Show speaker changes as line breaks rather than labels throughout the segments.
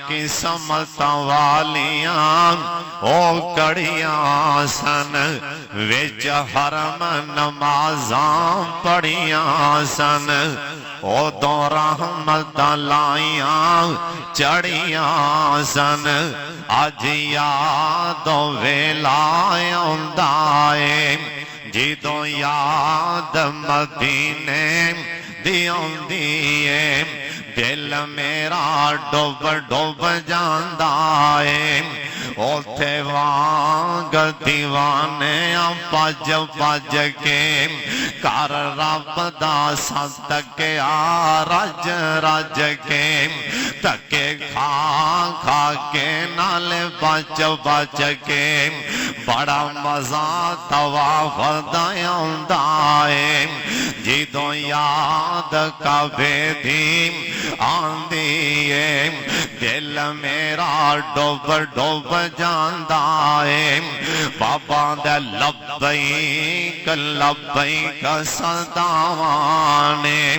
قسمتاں والیاں او کڑیاں سن وچ حرم نمازاں پڑھیاں سن اودوں رحمتاں لائیاں چڑھیاں سن اج یادوں ویلا آوندا اے جدوں یاد مدینے دی آندی اے دل میرا ڈوب ڈوب جاندا اے اوتھے وانگ دیوانے پج پج کے کر رب دا صدقہ رج رج کے تکے کھا کھا کے نال بچ بچ کے بڑا مزہ طواف دا آندا اے جدوں یاد کعبے دی آندی اے دل میرا ڈوب ڈوب جاندا اے بابا دے لبیک لبیک صداواں نے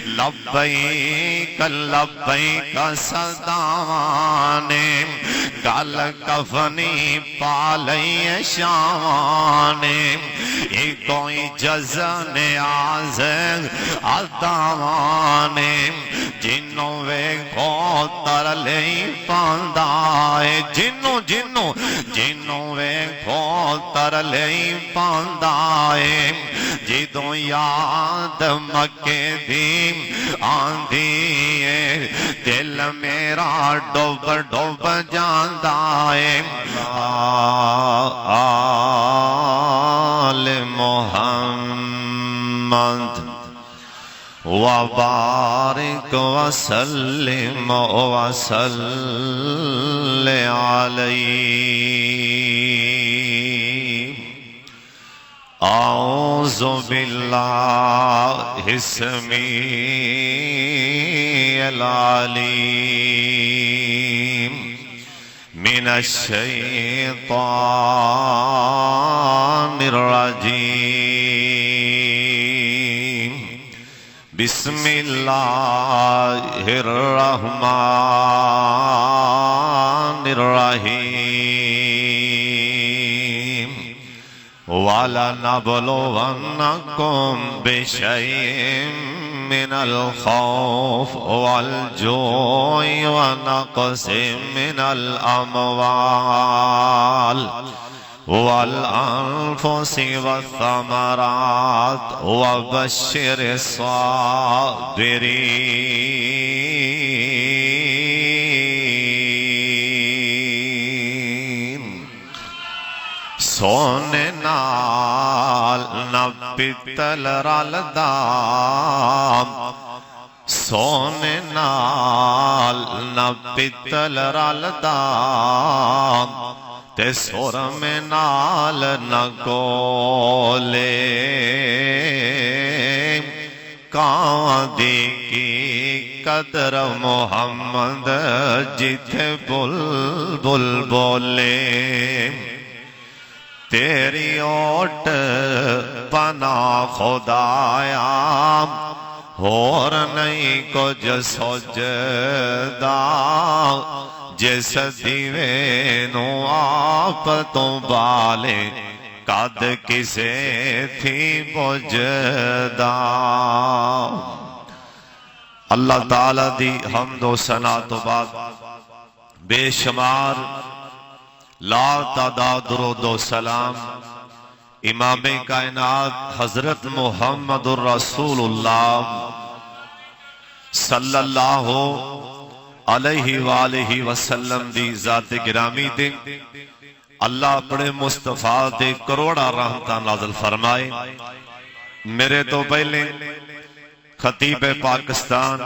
لبیک لبیک صداواں نے گل کفنی پا لئی شاواں نے کوئی جزن آز اداواں نے جنوں ویکھو تر لئی پاندا اے جنوں جنوں جنوں ویکھو تر لئی پاندا اے جدوں یاد مکے دی آندی اے دل میرا ڈوب ڈوب جاندا اے آل محمد وبارک وسلم وصل علیہ اعوذ باللہ السمیع العلیم من الشیطان الرجیم بسم اللہ الرحمن الرحیم وَلَنَبْلُوَنَّكُمْ بِشَيْءٍ مِّنَ الْخَوْفِ وَالْجُوعِ وَنَقْصٍ مِّنَ الْأَمْوَالِ والأنفس والثمرات وبشر الصابرين سونے نال نہ پتل رلدا سونے نال نہ پتل رلدا تے سور میں نال نہ گولے کان دی کی قدر محمد جتھے بلبل بولے تیری اوٹ بنا خدایا اور نہیں کچھ سجدہ جس دیوے نو آپ تو بالے قد کسے تھی بجدہ اللہ تعالیٰ دی حمد و ثنا تو بعد بے شمار لا تعداد درود و سلام امام کائنات حضرت محمد الرسول اللہ صلی اللہ علیہ وآلہ وسلم دی ذات گرامی دے اللہ اپنے مصطفیٰ دے کروڑا رحمتہ نازل فرمائے میرے تو پہلے خطیب پاکستان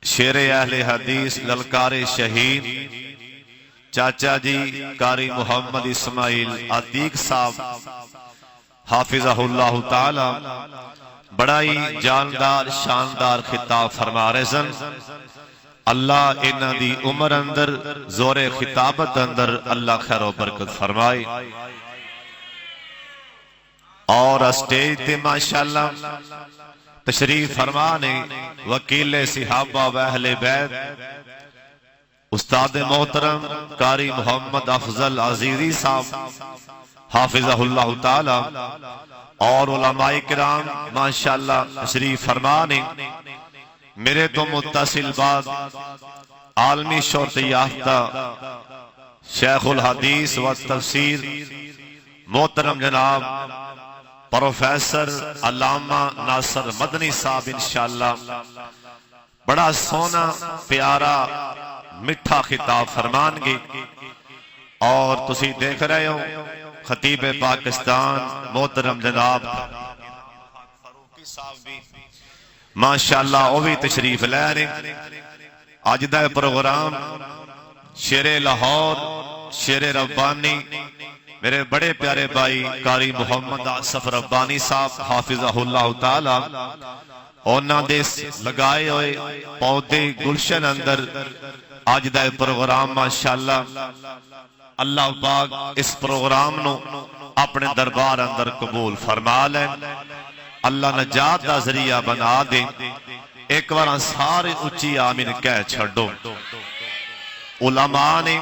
شیر اہل حدیث للکار شہید چاچا جی قاری محمد اسماعیل عتیق صاحب حافظہ اللہ تعالی بڑا ہی جاندار شاندار خطاب فرما رہے سن اللہ انہاں دی عمر اندر زور خطابت اندر اللہ خیر و برکت فرمائے اور اسٹیج تے ماشاءاللہ تشریف فرمانے وکیل صحابہ و اہل بیت استاد محترم قاری محمد افضل عزیزی صاحب حافظہ اللہ تعالی اور علماء کرام ماشاءاللہ تشریف فرمانے، میرے تو متصل بعد عالمی شہرت یافتہ شیخ الحدیث و تفسیر محترم جناب پروفیسر علامہ ناصر مدنی صاحب انشاءاللہ بڑا سونا پیارا مٹھا خطاب فرمان گے، اور تسی دیکھ رہے ہو خطیب پاکستان محترم جناب فاروقی صاحب بھی ماشاءاللہ وہ بھی تشریف لے رہے۔ آج دا پروگرام شیر لاہور شیر ربانی میرے بڑے پیارے بھائی قاری محمد آصف ربانی صاحب حافظہ اللہ تعالی اونا دیس لگائے ہوئے پودے گلشن اندر آج دا پروگرام ماشاءاللہ اللہ پاک اس پروگرام نو اپنے دربار اندر قبول فرما لے، اللہ نجات دا ذریعہ بنا دے۔ ایک بار سارے اچھی آمین کہہ چھڑو۔ علماء نے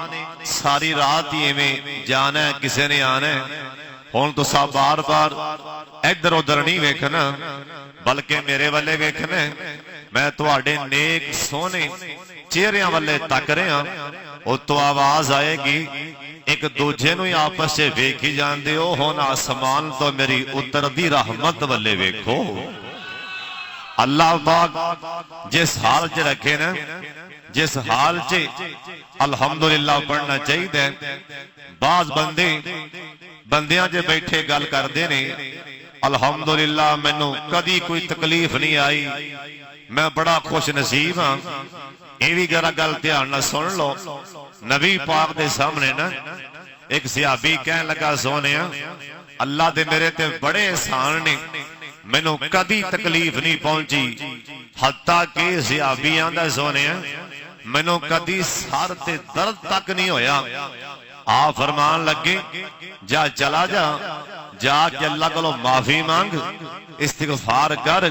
ساری رات یہ میں جانا ہے، کسے نے آنا ہے، ہون تو سب بار بار ادھر ادھر نہیں ویکھنا بلکہ میرے والے ویکھنا ہے۔ میں تو آڑے نیک سونے چہریاں والے تک رہے ہیں، وہ تو آواز آئے گی ایک دوجے نو آپس سے ویکھی جان دے ہو ہونا آسمان تو میری اتر دی رحمت والے ویکھو۔ اللہ پاک جس حال چ رکھے نا، جس حال چ الحمدللہ پڑھنا چاہیے دے۔ بعض بندیاں جے بیٹھے گل کر دے نے الحمدللہ مینوں کدی کوئی تکلیف نہیں آئی، میں بڑا خوش نصیب ہاں۔ یہ بھی ذرا گل دھیان نہ سن لو، نبی پاک دے سامنے نا ایک صحابی کہنے لگا سونے اللہ دے میرے تے بڑے احسان نے، مینوں کدی تکلیف نہیں پہنچی، حتیٰ کہ صحابی آندا سونے مینوں کدی سر تے درد تک نہیں ہویا۔ آپ فرمان لگے جا چلا جا کے اللہ کو معافی مانگ، استغفار کر،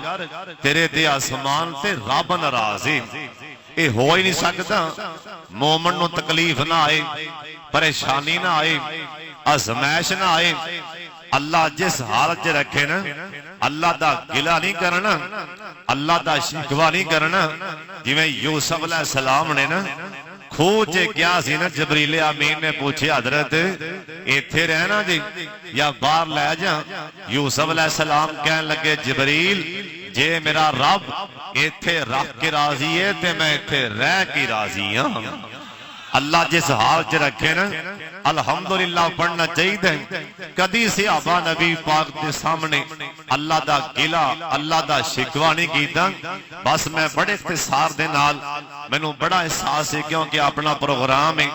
تیرے تے آسمان تے رب ناراض ہے۔ یہ ہو ہی نہیں سکتا مومن نو تکلیف نہ آئے، پریشانی نہ آئے، ازمائش نہ آئے۔ اللہ جس حالت چ رکھے نا اللہ دا گلہ نہیں کرنا، اللہ دا شکوہ نہیں کرنا۔ جی میں یوسف علیہ السلام نے نا کھوچے کیا سی نا، جبریل امین نے پوچھے حضرت ایتھے رہنا جی یا باہر لے جا؟ یوسف علیہ السلام کہنے لگے جبریل جے میرا رب ایتھے رکھ کے راضی ہے تے میں ایتھے رہ کی راضی ہاں۔ اللہ جس حال چ رکھے نا الحمدللہ پڑھنا چاہیے دے۔ کدی صحابہ نبی پاک دے سامنے اللہ دا گلہ اللہ دا شکوہ نہیں کیتا۔ بس میں بڑے اختصار دے نال مینوں بڑا احساس ہے کیونکہ اپنا پروگرام ہے۔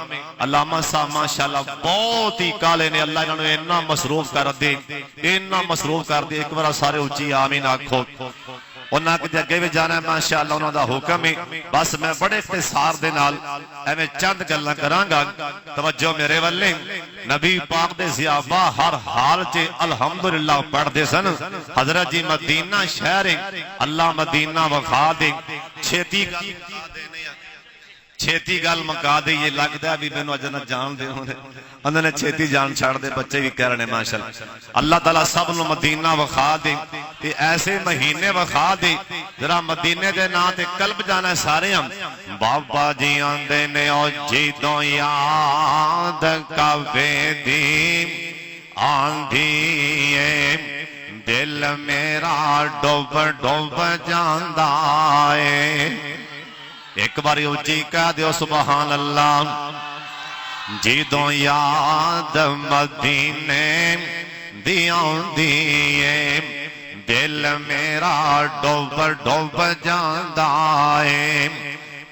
علامہ صاحب ماشاءاللہ بہت ہی کالے نے، اللہ انہوں نے اتنا مصروف کر دے، اتنا مصروف کر دے۔ ایک بار سارے اچھی آمین آکھو۔ انہاں کے جگہ بھی جانا ہے ماشاءاللہ، انہاں دا حکم ہے۔ بس میں بڑے اختصار دے نال ایویں چند گلاں کراں گا۔ توجہ میرے والے، نبی پاک دے صحابہ ہر حال چ الحمدللہ پڑھ دے سن۔ حضرت جی مدینہ شہر اللہ مدینہ وخا دے، چھیتی گل مکا دے۔ یہ لگدا ہے بھی مینوں اج نہ جان دے ہونے، انہوں نے چھیتی جان چھاڑ دے، بچے بھی کہہ رہے ہیں ماشاءاللہ۔ اللہ تعالیٰ سب نو مدینہ وخا دے تے ایسے مہینے وخا دے ذرا مدینے دے نا تے قلب جانا ہے سارے ہم۔ بابا جی آندے نے او جیدوں یاد کعبے دی آندھی ہے، دل میرا ڈوب ڈوب جاندا ہے۔ ایک باری اچھی کہہ دیو سبحان اللہ۔ جیدوں یاد مدینے دی آندھی ہے، دل میرا ڈوب ڈوب جاندا ہے۔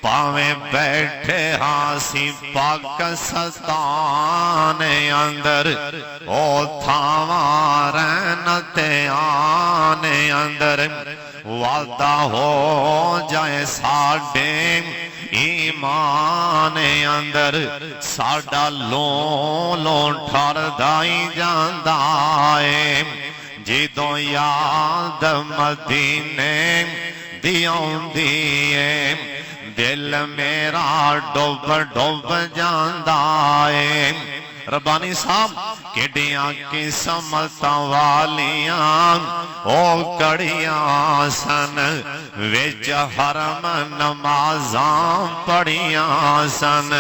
پاویں بیٹھے ہاسی پاکستان اندر، او تھاواں رہن تے آنے اندر، وعدہ ہو جائے ساڈے ایمان اندر، ساڈا لون لون ٹھردائی جاندا ہے۔ جدوں یاد مدینے دی آوندی ہے دل میرا ڈوب ڈوب جاندا ہے ربانی صاحب کڈیاں قسمتاں والیاں او کڑیاں سن وچ حرم نمازاں پڑھیاں سن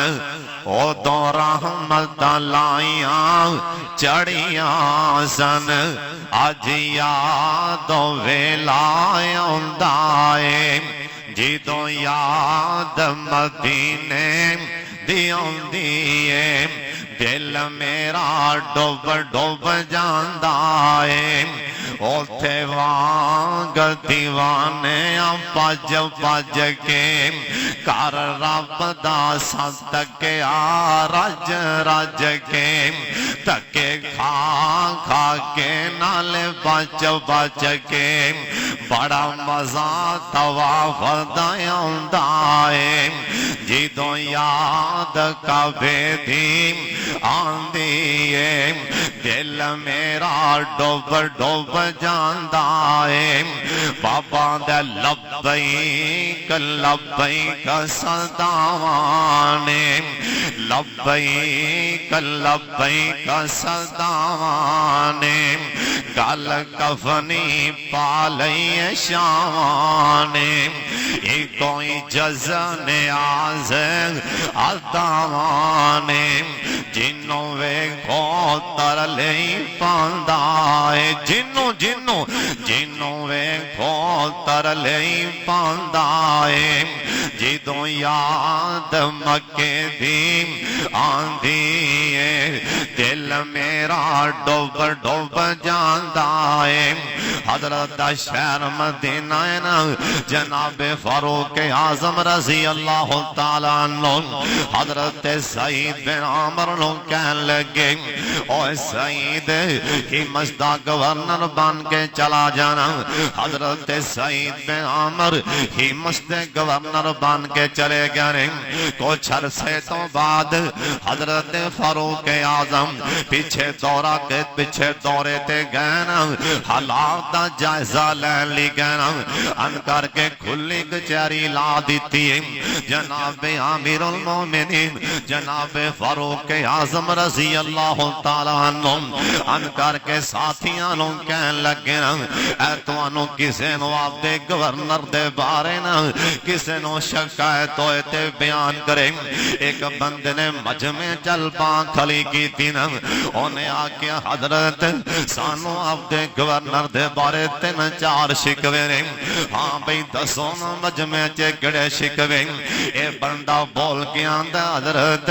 او دو رحمتاں لائیاں چڑھیاں سن اج یاد ویلا آوندا اے جدوں یاد مدینے دی آوندی اے دل میرا ڈوب ڈوب جاندا اے اوتھے وانگ دیوانے پج پج کے کر رب دا صدقہ رج رج کے تکے کھا کھا کے نال بچ بچ کے بڑا مزہ طواف دا آوندا اے جدوں یاد کعبے دی آندی اے دل میرا ڈوب ڈوب جاندا اے بابا دے لبیک لبیک صداواں نے لبیک لبیک صداواں نے گل کفنی پا لئی شاواں نے ایک کوئی جزن آز عطاواں نے جنوں ویکھو تر لئی پاندا اے جنوں ویکھو تر لئی پاندا اے جدوں یاد مکے دی آندی اے دل میرا ڈوب ڈوب جاندا اے حضرت شہر مدینہ نا جناب فاروق اعظم رضی اللہ تعالیٰ عنہ حضرت سعید بن عامر نو کہن لگے او سعید کی مسجد گورنر بن کے چلا جانا حضرت سعید بن عامر ہی مسجد گورنر بن کے چلے گئے کچھ عرصے تو بعد حضرت فاروق اعظم پیچھے دورہ کے پیچھے دورے تے گئے حالات دا جائزہ لین لی گئے ان کر کے کھلی کچہری لا دیتی جناب امیر المومنین جناب فاروق اعظم رضی اللہ تعالیٰ عنہ ان کر کے ساتھیاں نوں کہن لگے اے توانوں کسے نو آپ دے گورنر دے بارے نا کسے نو شکایت ہوئے تے بیان کریں ایک بندے نے مجمع چل پان کھلی کی تین انہیں آکیا حضرت سانو آپ دے گورنر دے بارے تین چار شکوے نے ہاں بھئی دسوں مجمع چے کڑے شکوے اے بندہ بول کے آندہ حضرت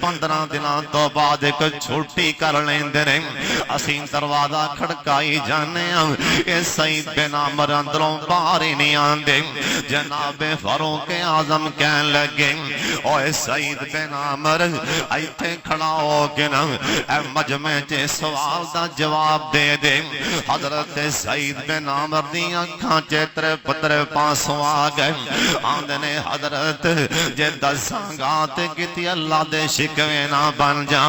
15 دنوں تو بعد ایک چھوٹی کر لیندے نے اسیں دروازہ کھڑکائی جانے اے سعید بن عامر اندروں باہر ہی نہیں آندے جناب فاروق اعظم کہن لگے اوے سعید بن عامر ایتھے کھڑا ہو کے نا اے مجمع چے سوال دا جواب دے دے حضرت سعید بن عامر دی اکھاں چترے پترے پاسوں آ گئے آندے نے حضرت جے دسانگات کیتی اللہ دے شکوے نہ بن جا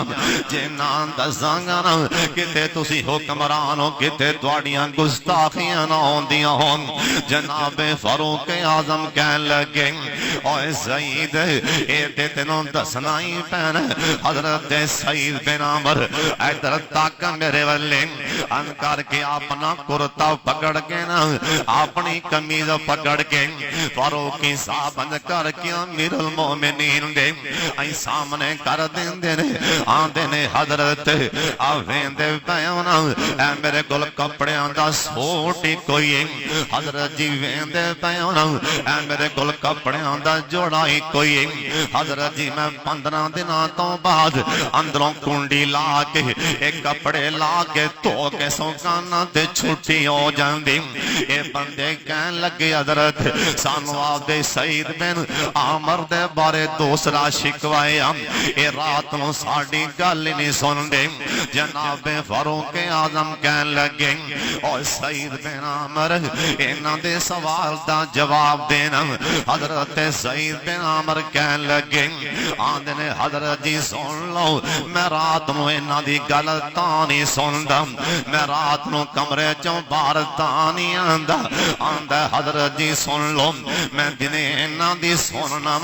جے نہ دسانگا نا کتے تسی حکمران ہو کتے تواڈیاں گستاخیاں نہ ہوندیاں ہون جناب فاروق اعظم کہن لگے اوے سعید اے تے تینوں دسنا ہی پین حضرت سعید بن عامر ادھر تک میرے والے ان کر کے اپنا کرتا پکڑ کے نا اپنی قمیض پکڑ کے فاروقی صاحب ان کر کے امیر المومنین دے ائی سامنے کر دیندے نے آندے نے حضرت آویندے پیانا اے میرے گل کپڑیاں دا سوٹ ہی کوئی حضرت جی ویندے پیانا اے میرے گل کپڑیاں دا جوڑا ہی کوئی حضرت جی میں 15 دنوں تو بعد اندروں کنڈی لا کے ایک کپڑے لا کے تو کے سوکانا تے چھٹی ہو جاندی اے بندے کہن لگے حضرت سانو آپ دے سعید بن عامر دے بارے دوسرا شکوائے اے رات نو ساڑی گل نہیں سن دے جناب فاروق اعظم کہن لگے اور سعید بن عامر انہاں دے سوال دا جواب دینا حضرت سعید بن عامر کہن لگے آندے نے حضرت جی سن لو میں رات نو انہاں دی گل تاں نہیں سندا میں رات نو کمرے چوں باہر تاں نہیں آندا آندا حضرت جی سن لو میں دنے انہاں دی سننا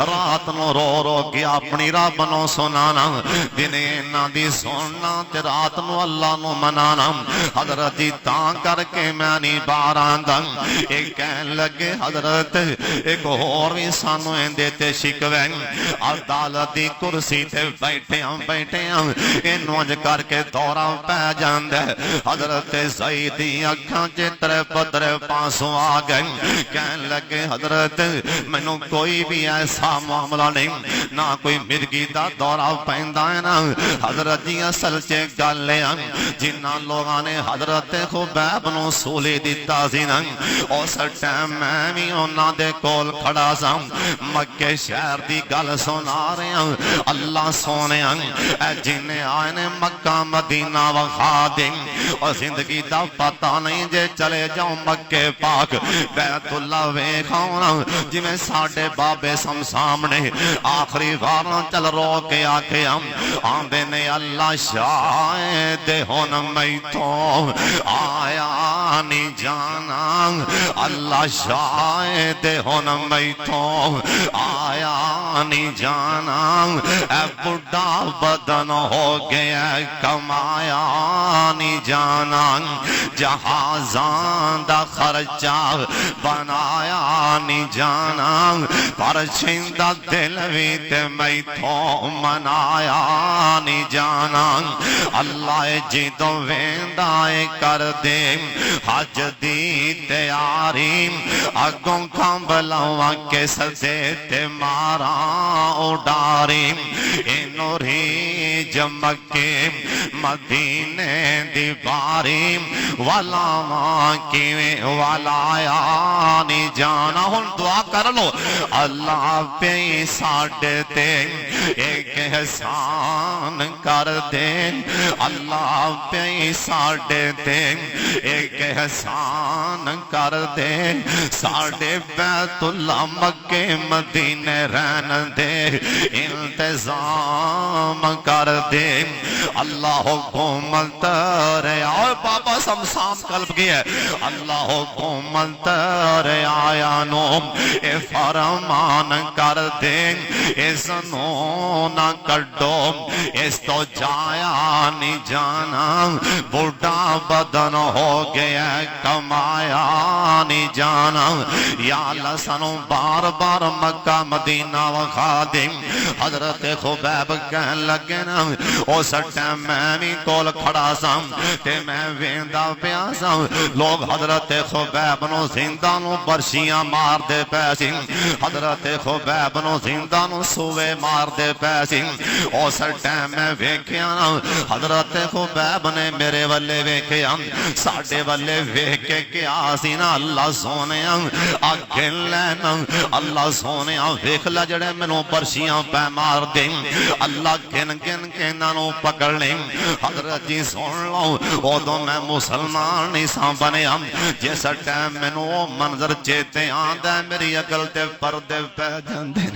رات نو رو رو کے اپنی رب نو سنانا دنے انہاں دی سننا تے رات نو اللہ نو منانا حضرت جی تاں کر کے میں نہیں باہر آندا ایک کہن لگے حضرت ایک اور بھی سانو اندے تے شکوے عدالت دی کرسی تے بیٹھے انہوں اج کر کے دورہ پہ جاندے حضرت سعید دی اکھاں چترے پترے پاسوں آ گئے کہن لگے حضرت مینوں کوئی بھی ایسا معاملہ نہیں نہ کوئی مرگی دا دورہ پیندا ہے نا حضرت جی اصل چے گل ہے جنہاں لوگاں نے حضرت خبیب نو سولی دتا سی نا اس ٹائم میں بھی انہاں دے کول کھڑا سا مکے شہر دی گل سنا رہے ہیں اللہ سونے اے جنہیں آئے نے مکہ مدینہ وخا دیں اور زندگی دا پتہ نہیں جے چلے جاؤں مکے پاک بیت اللہ ویکھاؤں جی میں ساڑھے بابے سامنے آخری بار چل رو کے آکے آندے نے اللہ شاہد ہون میتوں آیا نہیں جانا اللہ شاہد ہون میتوں آیا نہیں جانا اے بڑھا بدن ہو گیا کمایا نہیں جانا جہازاں دا خرچہ بنایا نہیں جانا پر چھندہ دل بھی تے میتھوں منایا نہیں جانا اللہ جدوں ویندائے کر دے حج دی تیاری اگوں کھمبلاواں کے سدے تے مارا اڈاری انہوں ریج مکے مدینے دی باری والا ماں کیویں والایا نہیں جانا ہن دعا کر لو اللہ پہ ساڑھے تے ایک احسان کر دے اللہ پہ ساڑھے تے ایک احسان کر دے ساڑھے بیت اللہ مکے مدینے رہن دے انتظام کر دے اللہ حکومت رہے اور بابا سمسام قلب کی ہے اللہ حکومت رہے آیا نو اے فرمان کر دے اس نو نہ کڈو اس تو جایا نہیں جانا بڑھا بدن ہو گیا کمایا نہیں جانا یا اللہ سنو بار بار مکہ مدینہ وخا دیں حضرت خبیب کہن لگے نا اس ٹائم میں بھی کول کھڑا سا تے میں ویندا پیا سا لوگ حضرت خبیب نو زندہ نو برشیاں مار دے پیسی حضرت خبیب نو زندہ نو سوے مار دے پیسی اس ٹائم میں ویکھیا نا حضرت خبیب نے میرے والے ویکھیا ساڑھے والے ویکھے کیا سی نا اللہ سونے آگے لینا اللہ سونے ویکھ لے جڑے مینوں برشیاں پہ مار دیں اللہ گن گن کے نانوں پکڑ لیں حضرت جی سن لو ادو میں مسلمان نہیں سا بنیا جس ٹائم مینوں منظر چیتے آندا میری عقل تے پردے پہ جاندے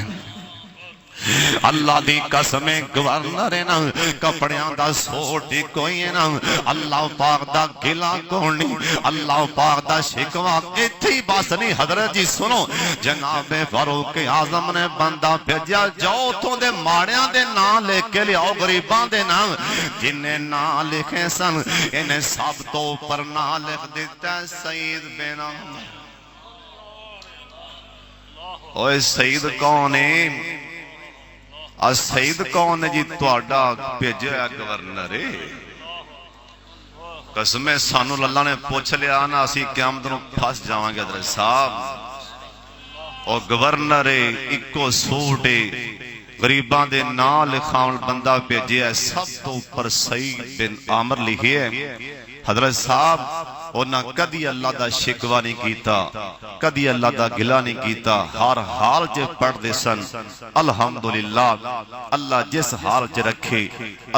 اللہ دی قسمیں گورنر نا کپڑیاں دا سوٹ ہی کوئی نا اللہ پاک دا گلا کونی اللہ پاک دا شکوا اتھی بس نہیں حضرت جی سنو جناب فاروق اعظم نے بندہ بھیجا جاؤ تو دے ماڑیاں دے نام لے کے لیاؤ غریباں دے نام جنہیں نام لکھے سن انہیں سب تو پر نام لکھ دیتا ہے سعید بن عامر اوہ سعید کون ہے سعید کون ہے جی تواڈا بھیجا ہے گورنر قسم سانو اللہ نے پوچھ لیا نا اسی قیامت نو پھس جاواں گے حضرت صاحب اور گورنر اکو سوٹ غریباں دے نام لکھاون بندہ بھیجا ہے سب تو اوپر سعید بن عامر لکھی ہے حضرت صاحب انہاں کدی اللہ دا شکوہ نہیں کیتا، کدی اللہ دا گلہ نہیں کیتا، ہر حال جے پڑھ دے سن الحمدللہ اللہ جس حال جے رکھے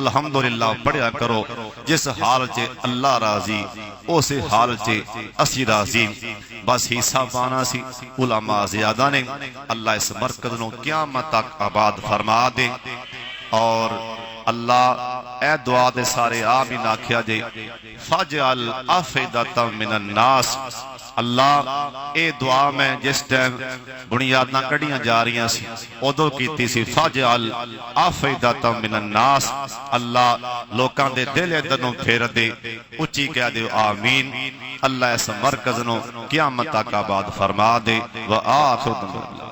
الحمدللہ پڑھیا کرو، جس حال جے اللہ راضی اسے حال جے اسی راضی، بس حصہ پانا سی۔ علماء زیادہ نے، اللہ اس مرکز نو قیامت تک آباد فرما دے، اور اللہ اے دعا دے سارے آمین آکھیا جے فَجْعَلْ أَفْئِدَةً مِّنَ النَّاسِ۔ اللہ اے دعا میں جس ٹائم بنیاداں کڑیاں جا رہی ہیں سی ادو کیتی سی فَجْعَلْ أَفْئِدَةً مِّنَ النَّاسِ، اللہ لوکاں دے دل ادھر پھیر دے، اچھی کہہ دے آمین۔ اللہ اس مرکز نو قیامت تک آباد فرما دے۔ وآخر دعوانا